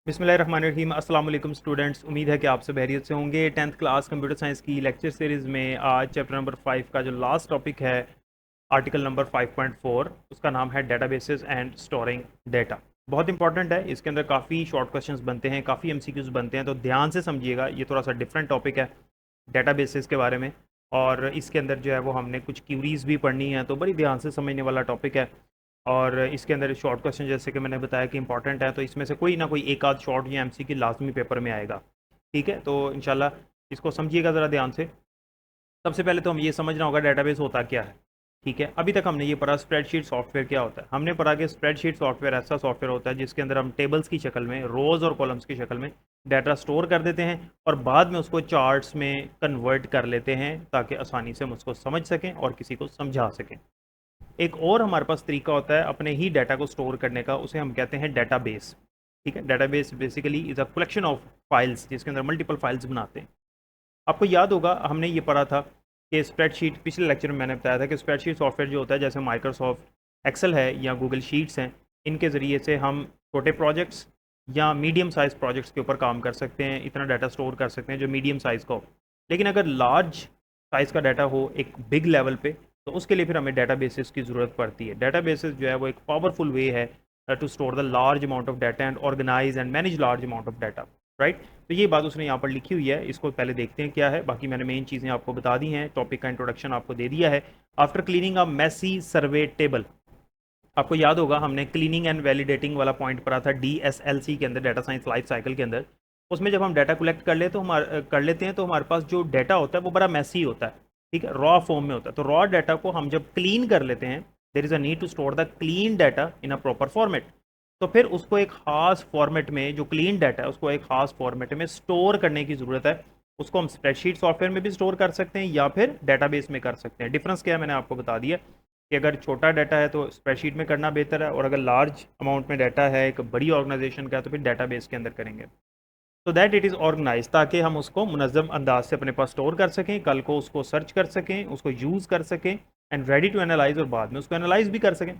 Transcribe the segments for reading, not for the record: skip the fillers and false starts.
बिस्मिल्लाहिर्रहमानिर्रहीम। अस्सलाम वालेकुम स्टूडेंट्स, उम्मीद है कि आप सब खैरियत से होंगे। 10th क्लास कंप्यूटर साइंस की लेक्चर सीरीज़ में आज चैप्टर नंबर 5 का जो लास्ट टॉपिक है, आर्टिकल नंबर 5.4, उसका नाम है डेटाबेसेस एंड स्टोरिंग डेटा। बहुत इंपॉर्टेंट है, इसके अंदर काफ़ी शॉर्ट क्वेश्चंस बनते हैं, काफ़ी एमसीक्यूज बनते हैं, तो ध्यान से समझिएगा। ये थोड़ा सा डिफरेंट टॉपिक है डेटाबेसेस के बारे में, और इसके अंदर जो है वो हमने कुछ क्यूरीज भी पढ़नी है, तो बड़ी ध्यान से समझने वाला टॉपिक है। और इसके अंदर शॉर्ट क्वेश्चन जैसे कि मैंने बताया कि इंपॉर्टेंट है, तो इसमें से कोई ना कोई एक आध शॉर्ट या एमसीक्यू लाजमी पेपर में आएगा। ठीक है, तो इंशाल्लाह इसको समझिएगा ज़रा ध्यान से। सबसे पहले तो हम ये समझना होगा डेटाबेस होता क्या है। ठीक है, अभी तक हमने ये पढ़ा स्प्रेडशीट सॉफ्टवेयर क्या होता है। हमने पढ़ा कि स्प्रेडशीट सॉफ्टवेयर ऐसा सॉफ्टवेयर होता है जिसके अंदर हम टेबल्स की शक्ल में, रोज़ और कॉलम्स की शक्ल में डाटा स्टोर कर देते हैं और बाद में उसको चार्ट्स में कन्वर्ट कर लेते हैं ताकि आसानी से हम उसको समझ सकें और किसी को समझा सकें। एक और हमारे पास तरीका होता है अपने ही डाटा को स्टोर करने का, उसे हम कहते हैं डेटाबेस। ठीक है, database basically is a collection of files जिसके अंदर मल्टीपल फाइल्स बनाते हैं। आपको याद होगा हमने ये पढ़ा था कि स्प्रेडशीट, पिछले लेक्चर में मैंने बताया था कि स्प्रेडशीट सॉफ्टवेयर जो होता है, जैसे माइक्रोसॉफ्ट एक्सेल है या गूगल शीट्स हैं, इनके ज़रिए से हम छोटे प्रोजेक्ट्स या मीडियम साइज़ प्रोजेक्ट्स के ऊपर काम कर सकते हैं, इतना डाटा स्टोर कर सकते हैं जो मीडियम साइज़ का हो। लेकिन अगर लार्ज साइज़ का डाटा हो एक बिग लेवल पे, तो उसके लिए फिर हमें डेटाबेसेस की ज़रूरत पड़ती है। डेटाबेसेस जो है वो एक पावरफुल वे है to store the large amount of data and organize and manage large amount of data. Right, तो ये बात उसने यहाँ पर लिखी हुई है, इसको पहले देखते हैं क्या है। बाकी मैंने मेन चीज़ें आपको बता दी हैं, टॉपिक का इंट्रोडक्शन आपको दे दिया है। आफ्टर क्लीनिंग अ मेसी सर्वे टेबल, आपको याद होगा हमने क्लीनिंग एंड वैलिडेटिंग वाला पॉइंट पढ़ा था डीएसएलसी के अंदर, डाटा साइंस लाइफ साइकिल के अंदर। उसमें जब हम डाटा कलेक्ट कर लेते हैं तो हमारे पास जो डाटा होता है वो बड़ा मैसी होता है। ठीक है, रॉ फॉर्म में होता है। तो रॉ डाटा को हम जब क्लीन कर लेते हैं, there is a need to store the clean data in a proper format. तो फिर उसको एक खास फॉर्मेट में, जो क्लीन डाटा है उसको एक खास फॉर्मेट में स्टोर करने की ज़रूरत है। उसको हम स्प्रेडशीट सॉफ्टवेयर में भी स्टोर कर सकते हैं या फिर डेटाबेस में कर सकते हैं। डिफरेंस क्या है मैंने आपको बता दिया कि अगर छोटा डाटा है तो स्प्रेडशीट में करना बेहतर है, और अगर लार्ज अमाउंट में डाटा है एक बड़ी ऑर्गेनाइजेशन का, तो फिर डेटाबेस के अंदर करेंगे। तो दैट इट इज़ ऑर्गेनाइज, ताकि हम उसको मुनज़्ज़म अंदाज से अपने पास स्टोर कर सकें, कल को उसको सर्च कर सकें, उसको यूज़ कर सकें एंड रेडी टू एनालाइज, और बाद में उसको एनालाइज भी कर सकें।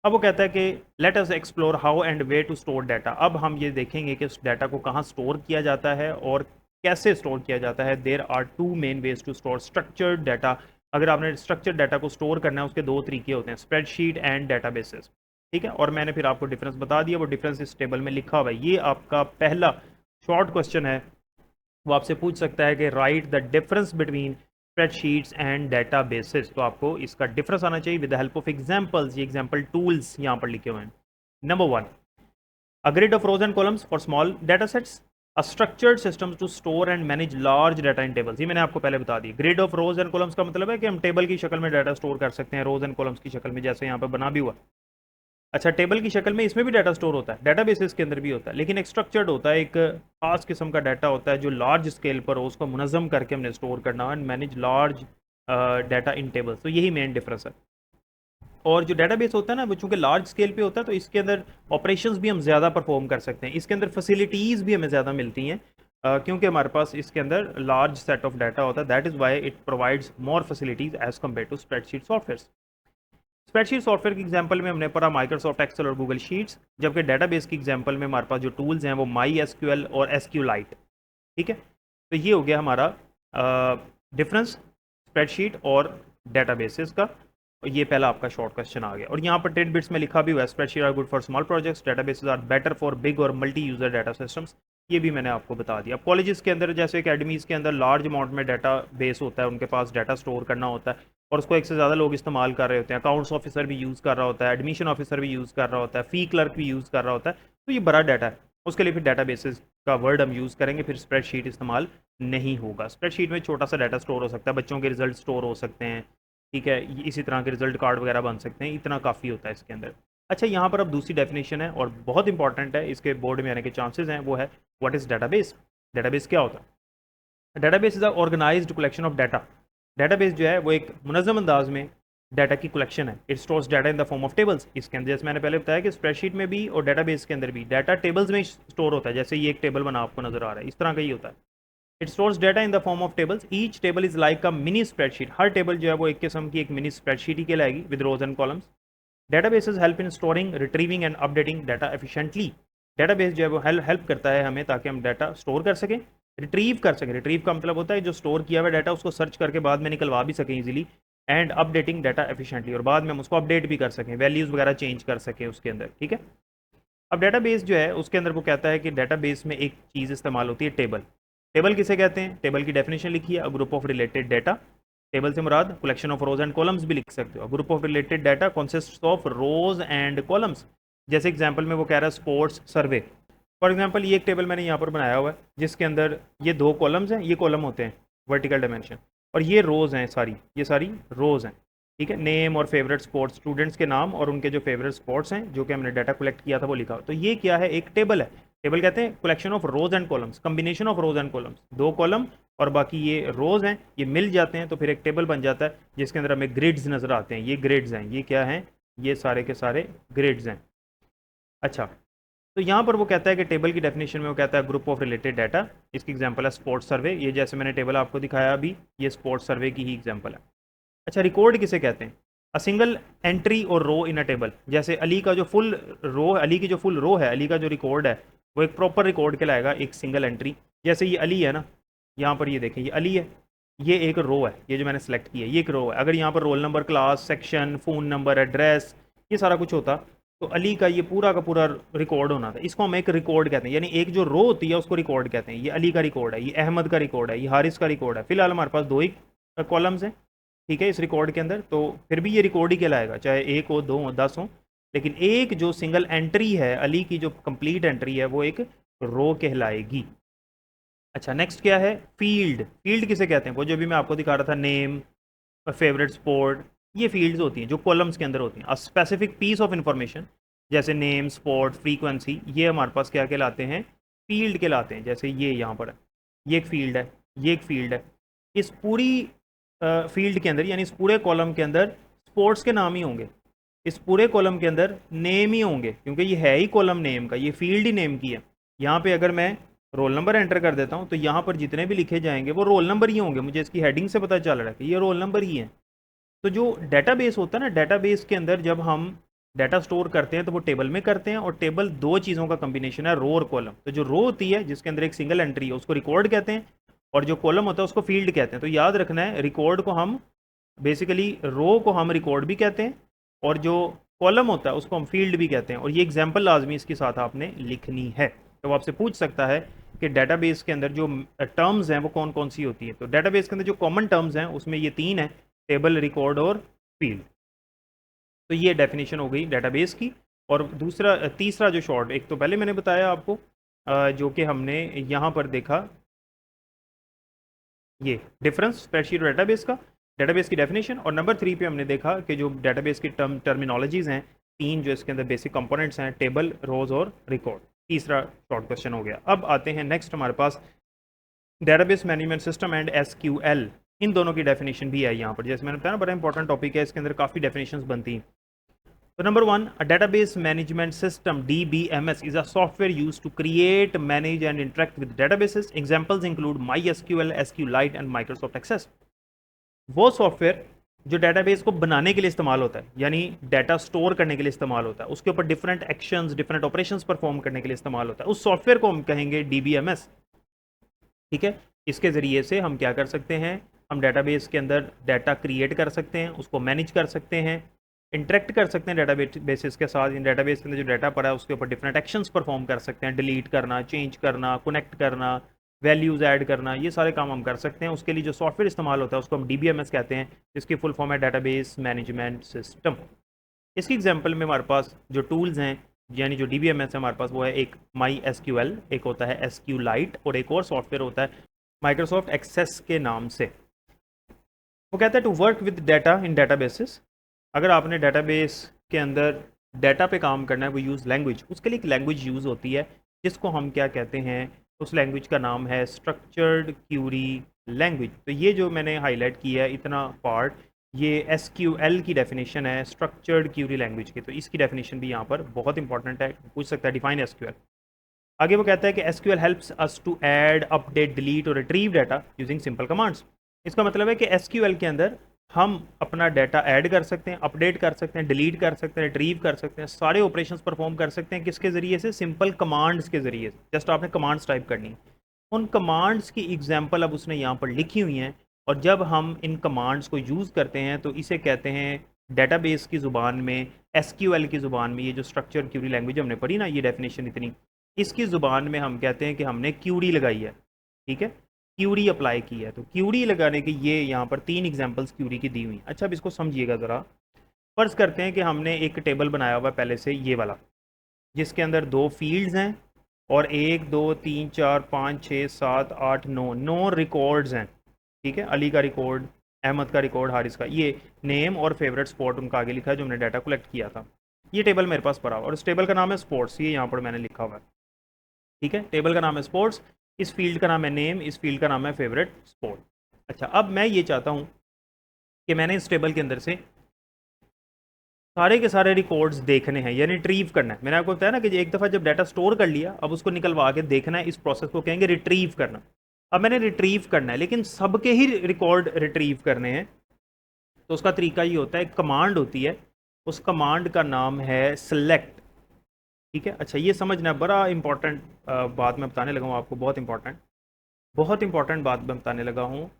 अब वो कहता है कि let us explore how and way to store data. अब हम ये देखेंगे कि उस डाटा को कहाँ स्टोर किया जाता है और कैसे स्टोर किया जाता है। There are two main ways to store structured data. अगर आपने स्ट्रक्चर्ड डाटा को स्टोर करना है, उसके दो तरीके होते हैं, स्प्रेडशीट एंड डाटाबेसेस। ठीक है, और मैंने फिर आपको डिफरेंस बता दिया, वो डिफरेंस इस टेबल में लिखा हुआ है। ये आपका पहला शॉर्ट क्वेश्चन है, वो आपसे पूछ सकता है कि write the difference between spreadsheets and databases. तो आपको इसका डिफरेंस आना चाहिए with the help of examples. ये एग्जांपल टूल्स यहाँ पर लिखे हुए हैं। Number one, a grid of rows and columns for small data sets, a structured system to store and manage large data in tables. ये मैंने आपको पहले बता दी। Grid of rows and columns का मतलब है कि हम टेबल की शक्ल में डाटा स्टोर कर सकते हैं, रोज एंड कॉलम्स की शक्ल में, जैसे यहाँ पर बना भी हुआ। अच्छा, टेबल की शक्ल में इसमें भी डाटा स्टोर होता है, डाटाबेसेस के अंदर भी होता है, लेकिन एक स्ट्रक्चर्ड होता है, एक खास किस्म का डाटा होता है जो लार्ज स्केल पर हो, उसको मुनज़्ज़म करके हमने स्टोर करना है and manage large data in tables. तो यही मेन डिफरेंस है। और जो डाटाबेस होता है ना, वो चूंकि लार्ज स्केल पे होता है, तो इसके अंदर ऑपरेशंस भी हम ज़्यादा परफॉर्म कर सकते हैं, इसके अंदर फैसिलिटीज़ भी हमें ज़्यादा मिलती हैं, क्योंकि हमारे पास इसके अंदर लार्ज सेट ऑफ डाटा होता है। That is why it provides more facilities as compare to spreadsheet software. Spreadsheet software की एग्जांपल में हमने पढ़ा माइक्रोसॉफ्ट एक्सेल और गूगल शीट्स, जबकि डेटाबेस की एग्जांपल में हमारे पास जो टूल्स हैं वो माई एसक्यूएल और एसक्यूलाइट। ठीक है, तो ये हो गया हमारा डिफरेंस स्प्रेडशीट और डेटाबेसेस का। और ये पहला आपका शॉर्ट क्वेश्चन आ गया, और यहाँ पर 10 बिट्स में लिखा भी हुआ है, spreadsheet are good for small projects, databases are better for big और मल्टी यूजर डाटा सिस्टम्स। ये भी मैंने आपको बता दिया। कॉलेजेस के अंदर, जैसे अकेडमीज़ के अंदर लार्ज अमाउंट में डाटा बेस होता है, उनके पास डाटा स्टोर करना होता है, और उसको एक से ज़्यादा लोग इस्तेमाल कर रहे होते हैं। अकाउंट्स ऑफिसर भी यूज़ कर रहा होता है, एडमिशन ऑफिसर भी यूज़ कर रहा होता है, फ़ी क्लर्क भी यूज़ कर रहा होता है। तो ये बड़ा डाटा है, उसके लिए फिर डाटाबेसेस का वर्ड हम यूज़ करेंगे, फिर स्प्रेडशीट इस्तेमाल नहीं होगा। स्प्रेडशीट में छोटा सा डाटा स्टोर हो सकता है, बच्चों के रिजल्ट स्टोर हो सकते हैं, ठीक है, इसी तरह के रिजल्ट कार्ड वगैरह बन सकते हैं, इतना काफ़ी होता है इसके अंदर। अच्छा, यहाँ पर अब दूसरी डेफिनेशन है और बहुत इंपॉर्टेंट है, इसके बोर्ड में आने के चांसेस हैं, वो है व्हाट इज़ डेटाबेस। डेटाबेस क्या होता है? Database is a organized collection of data. Database जो है वो एक मुनज़्ज़म अंदाज में डाटा की कलेक्शन है। It stores data in the form of tables. इसके अंदर जैसे मैंने पहले बताया कि स्प्रेडशीट में भी और डेटाबेस के अंदर भी डाटा टेबल्स में स्टोर होता है, जैसे ये एक टेबल बना आपको नजर आ रहा है, इस तरह का ही होता है। It stores data in the form of tables, each table is like a mini spreadsheet. Her table जो है वो एक किस्म की एक मिनी स्प्रेडशीट ही कहलाएगी, with rows and columns. Databases help in storing, retrieving and updating data efficiently. Database जो है वो हेल्प करता है हमें ताकि हम डाटा स्टोर कर सकें, रिट्रीव कर सकें। रिट्रीव का मतलब होता है जो स्टोर किया हुआ डाटा उसको सर्च करके बाद में निकलवा भी सकें easily, and updating data efficiently, और बाद में हम उसको अपडेट भी कर सकें, वैल्यूज़ वगैरह चेंज कर सकें उसके अंदर, ठीक है। अब डाटाबेस जो है उसके अंदर वो कहता है कि डाटाबेस में एक चीज़ इस्तेमाल होती है, टेबल। टेबल किसे कहते हैं? टेबल की डेफिनेशन लिखी है, group of related data. Table से मुराद collection of rows and columns भी लिख सकते हो। Group of related data consist of rows and columns. जैसे एग्जांपल में वो कह रहा है स्पोर्ट्स सर्वे। फॉर एग्जांपल ये एक टेबल मैंने यहाँ पर बनाया हुआ है जिसके अंदर ये 2 कॉलम्स हैं, ये कॉलम होते हैं वर्टिकल डायमेंशन, और ये रोज़ हैं सारी, ये सारी रोज़ हैं, ठीक है। नेम और फेवरेट स्पोर्ट्स, स्टूडेंट्स के नाम और उनके जो फेवरेट स्पोर्ट्स हैं जो कि हमने डाटा कलेक्ट किया था वो लिखा। तो ये क्या है? एक टेबल है। टेबल कहते हैं collection of rows and columns, combination of rows and columns, 2 column और बाकी ये रोज हैं, ये मिल जाते हैं तो फिर एक टेबल बन जाता है जिसके अंदर हमें ग्रिड्स नज़र आते हैं। ये ग्रिड्स हैं, ये क्या हैं? ये सारे के सारे ग्रिड्स हैं। अच्छा, तो यहाँ पर वो कहता है कि टेबल की डेफिनेशन में वो कहता है ग्रुप ऑफ रिलेटेड डाटा। इसकी एग्जांपल है स्पोर्ट्स सर्वे। ये जैसे मैंने टेबल आपको दिखाया अभी, ये स्पोर्ट्स सर्वे की ही एग्जांपल है। अच्छा, रिकॉर्ड किसे कहते हैं? अ सिंगल एंट्री और रो इन अ टेबल। जैसे अली का जो फुल रो, अली की जो फुल रो है, अली का जो रिकॉर्ड है वो एक प्रॉपर रिकॉर्ड कहलाएगा, एक सिंगल एंट्री। जैसे ये अली है ना, यहाँ पर ये देखें, ये अली है, ये एक रो है, ये जो मैंने सेलेक्ट किया है ये एक रो है। अगर यहाँ पर roll number, class, section, phone number, address, ये सारा कुछ होता तो अली का ये पूरा का पूरा रिकॉर्ड होना था। इसको हम एक रिकॉर्ड कहते हैं, यानी एक जो रो होती है उसको रिकॉर्ड कहते हैं। ये अली का रिकॉर्ड है, ये अहमद का रिकॉर्ड है, ये हारिस का रिकॉर्ड है। फिलहाल हमारे पास 2 ही कॉलम्स हैं, ठीक है, इस रिकॉर्ड के अंदर, तो फिर भी ये रिकॉर्ड ही कहलाएगा, चाहे 1 हो, 2 हो, 10 हो। लेकिन एक जो सिंगल एंट्री है अली की, जो कंप्लीट एंट्री है, वो एक रो कहलाएगी। अच्छा, नेक्स्ट क्या है? फील्ड। फील्ड किसे कहते हैं? वो जो भी मैं आपको दिखा रहा था, नेम, फेवरेट स्पोर्ट, ये फील्ड्स होती हैं जो कॉलम्स के अंदर होती हैं। A specific piece of information, जैसे नेम, स्पोर्ट, फ्रीक्वेंसी, ये हमारे पास क्या कहलाते हैं? फील्ड कहलाते हैं। जैसे ये यहाँ पर है, ये एक फील्ड है, ये एक फील्ड है। इस पूरी फील्ड के अंदर, यानी इस पूरे कॉलम के अंदर स्पोर्ट्स के नाम ही होंगे, इस पूरे कॉलम के अंदर नेम ही होंगे, क्योंकि ये है ही कॉलम नेम का, ये फील्ड ही नेम की है। यहाँ पे अगर मैं रोल नंबर एंटर कर देता हूँ तो यहाँ पर जितने भी लिखे जाएंगे वो रोल नंबर ही होंगे। मुझे इसकी हेडिंग से पता चल रहा है कि ये रोल नंबर ही है। तो जो डेटाबेस होता है ना, डेटाबेस के अंदर जब हम डाटा स्टोर करते हैं तो वो टेबल में करते हैं, और टेबल 2 चीज़ों का कम्बिनेशन है, रो और कॉलम। तो जो रो होती है जिसके अंदर एक सिंगल एंट्री है उसको रिकॉर्ड कहते हैं, और जो कॉलम होता है उसको फील्ड कहते हैं। तो याद रखना है, रिकॉर्ड को हम बेसिकली, रो को हम रिकॉर्ड भी कहते हैं, और जो कॉलम होता है उसको हम फील्ड भी कहते हैं। और ये एग्जाम्पल लाजमी इसके साथ आपने लिखनी है। तो वो आपसे पूछ सकता है कि डेटाबेस के अंदर जो टर्म्स हैं वो कौन कौन सी होती है। तो डेटाबेस के अंदर जो कॉमन टर्म्स हैं उसमें ये 3 हैं, टेबल, रिकॉर्ड और फील्ड। तो ये डेफिनेशन हो गई डेटाबेस की। और दूसरा, तीसरा जो शॉर्ट, एक तो पहले मैंने बताया आपको जो कि हमने यहाँ पर देखा, ये डिफरेंस स्प्रेडशीट और डेटाबेस का, डेटाबेस की डेफिनेशन। और नंबर 3 पे हमने देखा कि जो डेटाबेस की टर्मिनोलॉजीज़ हैं, 3 जो इसके अंदर बेसिक कंपोनेंट्स हैं, टेबल, रोज और रिकॉर्ड। तीसरा शॉर्ट क्वेश्चन हो गया। अब आते हैं नेक्स्ट हमारे पास database management system and SQL. इन दोनों की डेफिनेशन भी है यहाँ पर। जैसे मैंने बताया ना, बड़ा इंपॉर्टेंट टॉपिक है, इसके अंदर काफ़ी डेफिनेशंस बनती हैं। So number one, a database management system (DBMS) is a software used to create, manage, and interact with databases. Examples include MySQL, SQLite, and Microsoft Access. वो सॉफ्टवेयर जो डेटाबेस को बनाने के लिए इस्तेमाल होता है, यानी डाटा स्टोर करने के लिए इस्तेमाल होता है, उसके ऊपर different actions, different operations perform करने के लिए इस्तेमाल होता है, उस सॉफ्टवेयर को हम कहेंगे DBMS, ठीक है। इसके ज़रिए से हम क्या कर सकते हैं? हम डेटाबेस के अंदर डाटा क्रिएट कर सकते हैं, उसको मैनेज कर सकते हैं, इंटरेक्ट कर सकते हैं डेटाबेस के साथ। इन डेटाबेस के अंदर जो डाटा पड़ा है उसके ऊपर डिफरेंट एक्शंस परफॉर्म कर सकते हैं, डिलीट करना, चेंज करना, कनेक्ट करना, वैल्यूज़ ऐड करना, ये सारे काम हम कर सकते हैं। उसके लिए जो सॉफ्टवेयर इस्तेमाल होता है उसको हम DBMS कहते हैं, जिसकी फुल फॉर्म है डेटाबेस मैनेजमेंट सिस्टम। इसकी एग्जांपल में हमारे पास जो टूल्स हैं, यानी जो DBMS है हमारे पास, वो है एक MySQL, एक होता है SQLite, और एक और सॉफ्टवेयर होता है माइक्रोसॉफ्ट एक्सेस के नाम से। वो कहता है to work with data in databases. अगर आपने डेटाबेस के अंदर डाटा पे काम करना है, वो यूज़ लैंग्वेज, उसके लिए एक लैंग्वेज यूज़ होती है जिसको हम क्या कहते हैं? उस लैंग्वेज का नाम है स्ट्रक्चर्ड क्यूरी लैंग्वेज। तो ये जो मैंने हाईलाइट किया है इतना पार्ट, ये SQL की डेफिनेशन है, स्ट्रक्चर्ड क्यूरी लैंग्वेज की। तो इसकी डेफिनेशन भी यहाँ पर बहुत इंपॉर्टेंट है, पूछ सकता है डिफाइन SQL। आगे वो कहता है कि SQL helps us to add, update, delete और retrieve data using simple commands. इसका मतलब है कि SQL के अंदर हम अपना डाटा ऐड कर सकते हैं, अपडेट कर सकते हैं, डिलीट कर सकते हैं, रिट्रीव कर सकते हैं, सारे ऑपरेशंस परफॉर्म कर सकते हैं किसके ज़रिए से, सिंपल कमांड्स के ज़रिए से। जस्ट आपने कमांड्स टाइप करनी है, उन कमांड्स की एग्जांपल अब उसने यहाँ पर लिखी हुई हैं, और जब हम इन कमांड्स को यूज़ करते हैं तो इसे कहते हैं डेटाबेस की ज़ुबान में, एसक्यूएल की ज़ुबान में, ये जो स्ट्रक्चर क्यूरी लैंग्वेज हमने पढ़ी ना, ये डेफिनेशन इतनी, इसकी ज़ुबान में हम कहते हैं कि हमने क्यूरी लगाई है, ठीक है, क्यूरी अप्लाई की है। तो क्यूरी लगाने के ये यहाँ पर 3 एग्जांपल्स क्यूरी की दी हुई हैं। अच्छा, अब इसको समझिएगा ज़रा। फ़र्ज़ करते हैं कि हमने एक टेबल बनाया हुआ है पहले से, ये वाला, जिसके अंदर 2 फील्ड्स हैं और 1 2 3 4 5 6 7 8 9 रिकॉर्ड्स हैं, ठीक है। अली का रिकॉर्ड, अहमद का रिकॉर्ड, हारिस का, ये नेम और फेवरेट स्पॉट उनका आगे लिखा है जो हमने डाटा कलेक्ट किया था। ये टेबल मेरे पास पड़ा हुआ, और इस टेबल का नाम है स्पोर्ट्स, ये यहाँ पर मैंने लिखा हुआ है, ठीक है। टेबल का नाम है स्पोर्ट्स, इस फील्ड का नाम है नेम, इस फील्ड का नाम है फेवरेट स्पोर्ट। अच्छा, अब मैं ये चाहता हूँ कि मैंने इस टेबल के अंदर से सारे के सारे रिकॉर्ड्स देखने हैं, यानी रिट्रीव करना है। मैंने आपको बताया ना कि एक दफ़ा जब डाटा स्टोर कर लिया, अब उसको निकलवा के देखना है, इस प्रोसेस को कहेंगे रिट्रीव करना। अब मैंने रिट्रीव करना है, लेकिन सबके ही रिकॉर्ड रिट्रीव करने हैं, तो उसका तरीका ये होता है, कमांड होती है, उस कमांड का नाम है सेलेक्ट, ठीक है। अच्छा, ये समझना, बड़ा इंपॉर्टेंट बात मैं बताने लगा हूँ आपको, बहुत इंपॉर्टेंट बात मैं बताने लगा हूँ।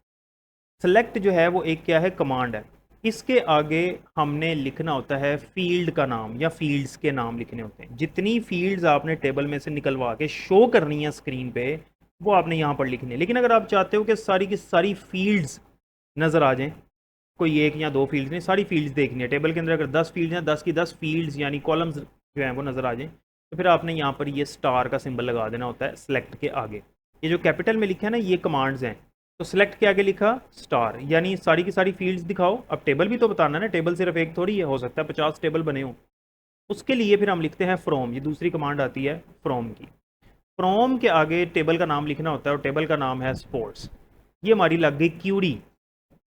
सेलेक्ट जो है वो एक क्या है, कमांड है। इसके आगे हमने लिखना होता है फील्ड का नाम, या फील्ड्स के नाम लिखने होते हैं। जितनी फील्ड्स आपने टेबल में से निकलवा के शो करनी है स्क्रीन पे, वो आपने यहाँ पर लिखनी है। लेकिन अगर आप चाहते हो कि सारी की सारी फील्ड्स नज़र आ जाएं, कोई एक या दो फील्ड्स नहीं, सारी फील्ड्स देखनी है टेबल के अंदर, अगर 10 फील्ड्स हैं, 10 की 10 फील्ड्स यानी कॉलम्स जो हैं वो नज़र आ जाएं, तो फिर आपने यहाँ पर ये स्टार का सिंबल लगा देना होता है सेलेक्ट के आगे। ये जो कैपिटल में लिखा है ना, ये कमांड्स हैं, तो सेलेक्ट के आगे लिखा स्टार, यानी सारी की सारी फील्ड्स दिखाओ। अब टेबल भी तो बताना है ना, टेबल सिर्फ एक थोड़ी है, हो सकता है 50 टेबल बने हों। उसके लिए फिर हम लिखते हैं फ्रॉम, ये दूसरी कमांड आती है फ्रॉम की। फ्रॉम के आगे टेबल का नाम लिखना होता है, और टेबल का नाम है स्पोर्ट्स। ये हमारी लग गई क्यूरी।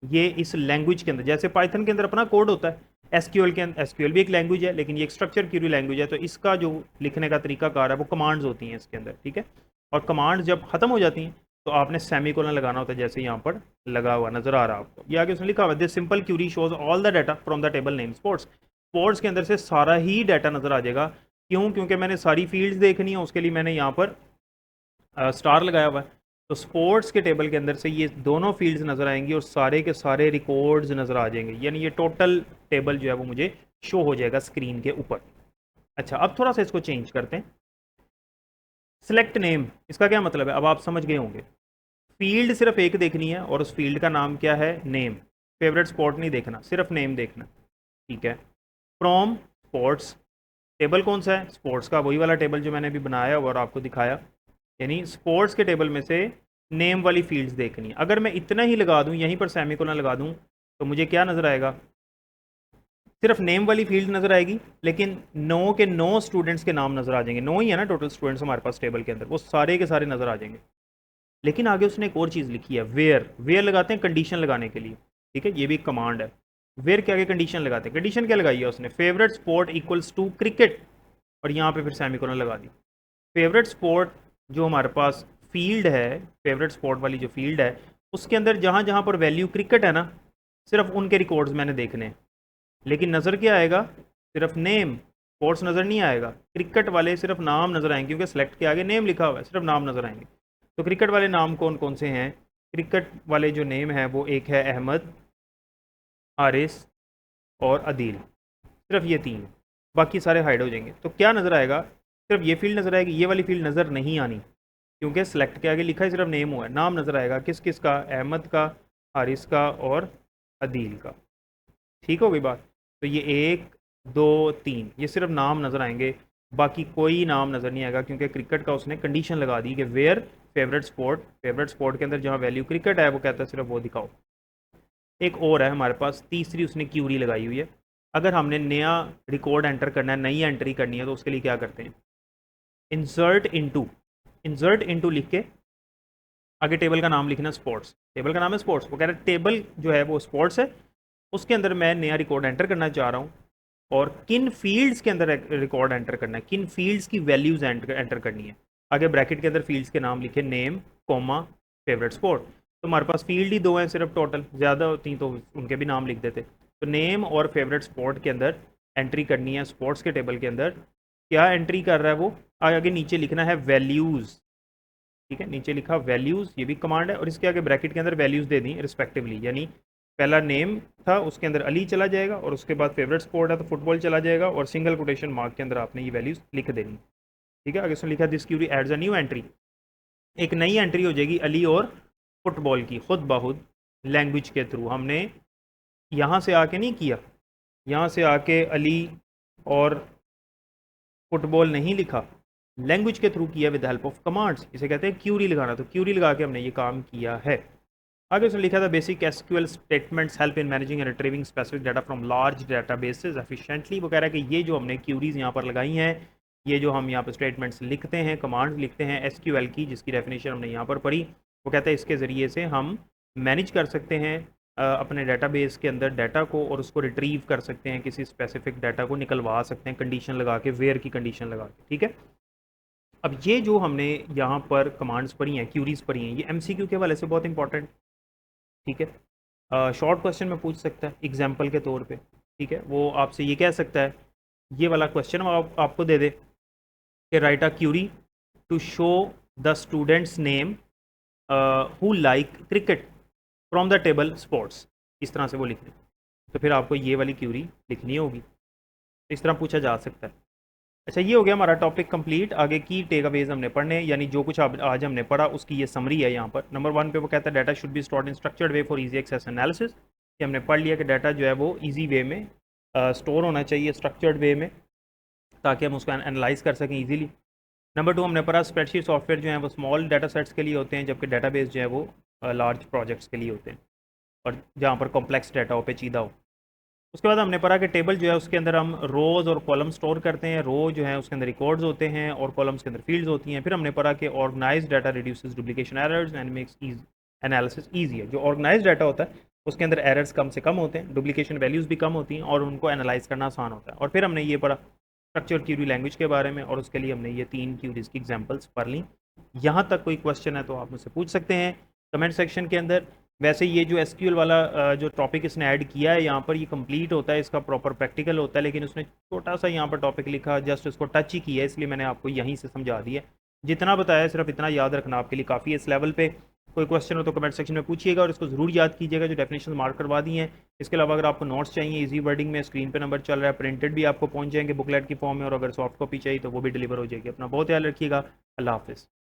ये इस लैंग्वेज के अंदर, जैसे पाइथन के अंदर अपना कोड होता है, एसक्यूएल के अंदर, एसक्यूएल भी एक लैंग्वेज है, लेकिन ये एक स्ट्रक्चर क्यूरी लैंग्वेज है, तो इसका जो लिखने का तरीकाकार है वो कमांड्स होती हैं इसके अंदर, ठीक है। और कमांड्स जब खत्म हो जाती हैं तो आपने सेमीकोलन लगाना होता है, जैसे यहाँ पर लगा हुआ नजर आ रहा है आपको। ये आगे उसने लिखा हुआ है, this simple query shows all the data from the table name sports. Sports के अंदर से सारा ही डाटा नजर आ जाएगा। क्यों? क्योंकि मैंने सारी फील्ड्स देखनी है, उसके लिए मैंने यहाँ पर स्टार लगाया हुआ है। तो स्पोर्ट्स के टेबल के अंदर से ये दोनों फील्ड्स नज़र आएंगी और सारे के सारे रिकॉर्ड्स नज़र आ जाएंगे, यानी ये टोटल टेबल जो है वो मुझे शो हो जाएगा स्क्रीन के ऊपर। अच्छा, अब थोड़ा सा इसको चेंज करते हैं। सेलेक्ट नेम, इसका क्या मतलब है, अब आप समझ गए होंगे। फील्ड सिर्फ एक देखनी है और उस फील्ड का नाम क्या है, नेम। फेवरेट स्पॉट नहीं देखना, सिर्फ नेम देखना, ठीक है। फ्रॉम स्पोर्ट्स, टेबल कौन सा है, स्पोर्ट्स का, वही वाला टेबल जो मैंने अभी बनाया और आपको दिखाया, यानी स्पोर्ट्स के टेबल में से नेम वाली फील्ड्स देखनी है। अगर मैं इतना ही लगा दूं, यहीं पर सेमीकोलन लगा दूं, तो मुझे क्या नज़र आएगा, सिर्फ नेम वाली फील्ड नज़र आएगी, लेकिन 9 के 9 स्टूडेंट्स के नाम नज़र आ जाएंगे। 9 ही है ना टोटल स्टूडेंट्स हमारे पास टेबल के अंदर, वो सारे के सारे नज़र आ जाएंगे। लेकिन आगे उसने एक और चीज़ लिखी है, वेयर। वेयर लगाते हैं कंडीशन लगाने के लिए, ठीक है, ये भी एक कमांड है। वेयर के आगे कंडीशन लगाते हैं। कंडीशन क्या लगाई है उसने, favourite sport equals to cricket, और यहाँ पे फिर सेमीकोलन लगा दी। फेवरेट स्पोर्ट जो हमारे पास फील्ड है, फेवरेट स्पोर्ट वाली जो फील्ड है, उसके अंदर जहाँ जहाँ पर वैल्यू क्रिकेट है ना, सिर्फ उनके रिकॉर्ड्स मैंने देखने हैं। लेकिन नज़र क्या आएगा, सिर्फ नेम, स्पोर्ट्स नज़र नहीं आएगा। क्रिकेट वाले सिर्फ नाम नज़र आएंगे, क्योंकि सेलेक्ट के आगे नेम लिखा हुआ है, सिर्फ नाम नज़र आएंगे। तो क्रिकेट वाले नाम कौन कौन से हैं, क्रिकेट वाले जो नेम है वो एक है अहमद, हारिस और अदील, सिर्फ ये 3। बाकी सारे हाइड हो जाएंगे। तो क्या नज़र आएगा, सिर्फ ये फील्ड नज़र आएगी, ये वाली फील्ड नज़र नहीं आनी, क्योंकि सेलेक्ट के आगे लिखा है सिर्फ नेम हुआ है। नाम नज़र आएगा किस किस का, अहमद का, हारिस का और अदील का। ठीक हो गई बात। तो ये 1 2 3 ये सिर्फ नाम नज़र आएंगे, बाकी कोई नाम नज़र नहीं आएगा, क्योंकि क्रिकेट का उसने कंडीशन लगा दी कि where favourite sport, favourite sport के अंदर जहाँ वैल्यू क्रिकेट है वो कहता है सिर्फ वो दिखाओ। एक और है हमारे पास, तीसरी उसने क्यूरी लगाई हुई है। अगर हमने नया रिकॉर्ड एंटर करना है, नई एंट्री करनी है, तो उसके लिए क्या करते हैं, इंसर्ट इनटू, इंसर्ट इनटू लिख के आगे टेबल का नाम लिखना स्पोर्ट्स। टेबल का नाम है स्पोर्ट्स, वो कह रहा है टेबल जो है वो स्पोर्ट्स है, उसके अंदर मैं नया रिकॉर्ड एंटर करना चाह रहा हूँ, और किन फील्ड्स के अंदर रिकॉर्ड एंटर करना है, किन फील्ड्स की वैल्यूज एंटर करनी है। आगे ब्रैकेट के अंदर फील्ड्स के नाम लिखे, नेम, कॉमा, फेवरेट स्पोर्ट। तो हमारे पास फील्ड ही 2 हैं सिर्फ टोटल, ज़्यादा होती तो उनके भी नाम लिख देते। तो नेम और फेवरेट स्पोर्ट के अंदर एंट्री करनी है, स्पोर्ट्स के टेबल के अंदर क्या एंट्री कर रहा है वो, आगे नीचे लिखना है वैल्यूज़, ठीक है, नीचे लिखा वैल्यूज़, ये भी कमांड है, और इसके आगे ब्रैकेट के अंदर वैल्यूज़ दे दी रिस्पेक्टिवली, यानी पहला नेम था उसके अंदर अली चला जाएगा, और उसके बाद फेवरेट स्पोर्ट है तो फुटबॉल चला जाएगा, और सिंगल कोटेशन मार्क के अंदर आपने ये वैल्यूज़ लिख देनी, ठीक है। आगे उसने लिखा this query adds a new entry, एक नई एंट्री हो जाएगी अली और फुटबॉल की, खुद बाहुद लैंग्वेज के थ्रू। हमने यहाँ से आके नहीं किया, यहाँ से आके अली और फुटबॉल नहीं लिखा, लैंग्वेज के थ्रू किया विद हेल्प ऑफ कमांड्स, इसे कहते हैं क्यूरी लगाना। तो क्यूरी लगा के हमने ये काम किया है। आगे उसने लिखा था basic SQL statements help in managing and retrieving specific data from large databases efficiently. वो कह रहा है कि ये जो हमने क्यूरीज यहाँ पर लगाई हैं, ये जो हम यहाँ पर स्टेटमेंट्स लिखते हैं, कमांड्स लिखते हैं एसक्यूएल की, जिसकी डेफिनेशन हमने यहाँ पर पढ़ी, वो कहते हैं इसके ज़रिए से हम मैनेज कर सकते हैं अपने डाटाबेस के अंदर डाटा को, और उसको रिट्रीव कर सकते हैं, किसी स्पेसिफिक डाटा को निकलवा सकते हैं कंडीशन लगा के, वेयर की कंडीशन लगा के, ठीक है। अब ये जो हमने यहाँ पर कमांड्स पढ़ी हैं, क्यूरीज पढ़ी हैं, ये एमसीक्यू के हवाले से बहुत इंपॉर्टेंट, ठीक है। शॉर्ट क्वेश्चन में पूछ सकता है एग्जाम्पल के तौर पे, ठीक है। वो आपसे ये कह सकता है, ये वाला क्वेश्चन आपको दे दे कि write a query to show the students name who like cricket from the table sports, इस तरह से वो लिख दें, तो फिर आपको ये वाली क्यूरी लिखनी होगी, इस तरह पूछा जा सकता है। अच्छा, ये हो गया हमारा टॉपिक कंप्लीट। आगे की टेक अवेज हमने पढ़ने, यानी जो कुछ आज हमने पढ़ा उसकी ये समरी है यहाँ पर। नंबर 1 पे वो कहता है data should be stored in structured way for easy access analysis, कि हमने पढ़ लिया कि डाटा जो है वो इजी वे में स्टोर होना चाहिए, स्ट्रक्चर्ड वे में, ताकि हम उसको एनालाइज कर सकें ईजीली। नंबर 2 हमने पढ़ा स्प्रेडशीट सॉफ्टवेयर जो है वो स्मॉल डाटा सेट्स के लिए होते हैं, जबकि डाटाबेस जो है वो लार्ज प्रोजेक्ट्स के लिए होते हैं, और जहाँ पर कॉम्प्लेक्स डाटा हो, पेचीदा हो। उसके बाद हमने पढ़ा कि टेबल जो है उसके अंदर हम रोज़ और कॉलम स्टोर करते हैं, रो जो है उसके अंदर रिकॉर्ड्स होते हैं और कॉलम्स के अंदर फील्ड्स होती हैं। फिर हमने पढ़ा कि organise data reduces duplication errors and makes analysis easy है। जो ऑर्गेनाइज डाटा होता है उसके अंदर एरर्स कम से कम होते हैं, डुप्लीकेशन वैल्यूज़ भी कम होती हैं, और उनको एनालाइज करना आसान होता है। और फिर हमने ये पढ़ा स्ट्रक्चर क्यूरी लैंग्वेज के बारे में, और उसके लिए हमने ये 3 क्यूरीज की एग्जाम्पल्स पढ़ ली। यहाँ तक कोई क्वेश्चन है तो आप मुझसे पूछ सकते हैं कमेंट सेक्शन के अंदर। वैसे ये जो एसक्यूएल वाला जो टॉपिक इसने ऐड किया है यहाँ पर, ये कंप्लीट होता है, इसका प्रॉपर प्रैक्टिकल होता है, लेकिन उसने छोटा सा यहाँ पर टॉपिक लिखा, जस्ट उसको टच ही किया है, इसलिए मैंने आपको यहीं से समझा दिया। जितना बताया सिर्फ इतना याद रखना आपके लिए काफ़ी है इस लेवल पे। कोई क्वेश्चन हो तो कमेंट सेक्शन में पूछिएगा, और इसको ज़रूर याद कीजिएगा जो डेफिनेशन मार्क करवा दी हैं। इसके अलावा अगर आपको नोट्स चाहिए इजी वर्डिंग में, स्क्रीन पे नंबर चल रहा है, प्रिंटेड भी आपको पहुँच जाएंगे बुकलेट की फॉर्म में, और अगर सॉफ्ट कॉपी चाहिए तो वो भी डिलीवर हो जाएगी। अपना बहुत ख्याल रखिएगा। अल्लाह हाफिज़।